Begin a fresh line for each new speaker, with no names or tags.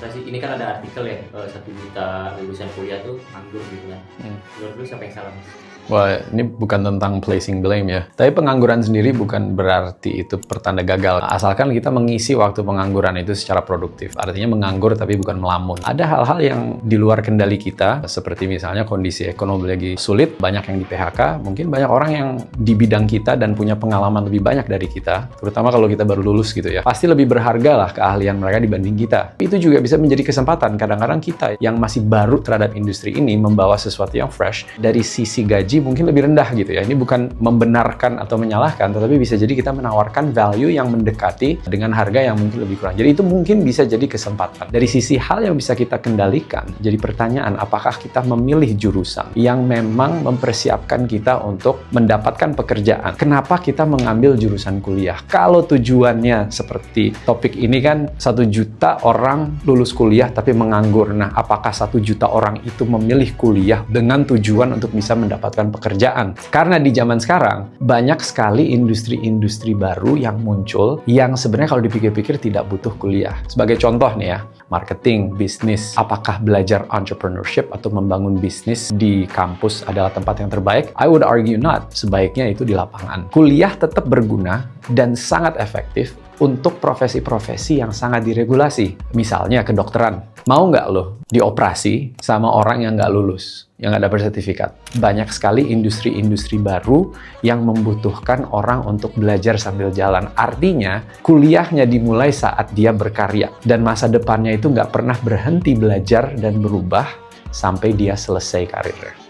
frustasi. Ini kan ada artikel ya, 1 juta lulusan kuliah tuh nganggur gitu kan. Menurut lu siapa yang salah, Mas?
Wah, ini bukan tentang placing blame ya. Tapi pengangguran sendiri bukan berarti itu pertanda gagal. Asalkan kita mengisi waktu pengangguran itu secara produktif. Artinya menganggur tapi bukan melamun. Ada hal-hal yang di luar kendali kita, seperti misalnya kondisi ekonomi lagi sulit, banyak yang di PHK, mungkin banyak orang yang di bidang kita dan punya pengalaman lebih banyak dari kita, terutama kalau kita baru lulus gitu ya. Pasti lebih berharga lah keahlian mereka dibanding kita. Itu juga bisa menjadi kesempatan. Kadang-kadang kita yang masih baru terhadap industri ini membawa sesuatu yang fresh, dari sisi gaji mungkin lebih rendah gitu ya. Ini bukan membenarkan atau menyalahkan, tetapi bisa jadi kita menawarkan value yang mendekati dengan harga yang mungkin lebih kurang. Jadi itu mungkin bisa jadi kesempatan. Dari sisi hal yang bisa kita kendalikan, jadi pertanyaan, apakah kita memilih jurusan yang memang mempersiapkan kita untuk mendapatkan pekerjaan? Kenapa kita mengambil jurusan kuliah? Kalau tujuannya seperti topik ini kan 1 juta orang lulus kuliah tapi menganggur. Nah, apakah 1 juta orang itu memilih kuliah dengan tujuan untuk bisa mendapatkan pekerjaan? Karena di zaman sekarang banyak sekali industri-industri baru yang muncul yang sebenarnya kalau dipikir-pikir tidak butuh kuliah. Sebagai contoh nih ya, marketing, bisnis. Apakah belajar entrepreneurship atau membangun bisnis di kampus adalah tempat yang terbaik? I would argue not. Sebaiknya itu di lapangan. Kuliah tetap berguna dan sangat efektif untuk profesi-profesi yang sangat diregulasi. Misalnya kedokteran. Mau nggak lo dioperasi sama orang yang nggak lulus, yang nggak dapat sertifikat? Banyak sekali industri-industri baru yang membutuhkan orang untuk belajar sambil jalan. Artinya, kuliahnya dimulai saat dia berkarya. Dan masa depannya itu nggak pernah berhenti belajar dan berubah sampai dia selesai karirnya.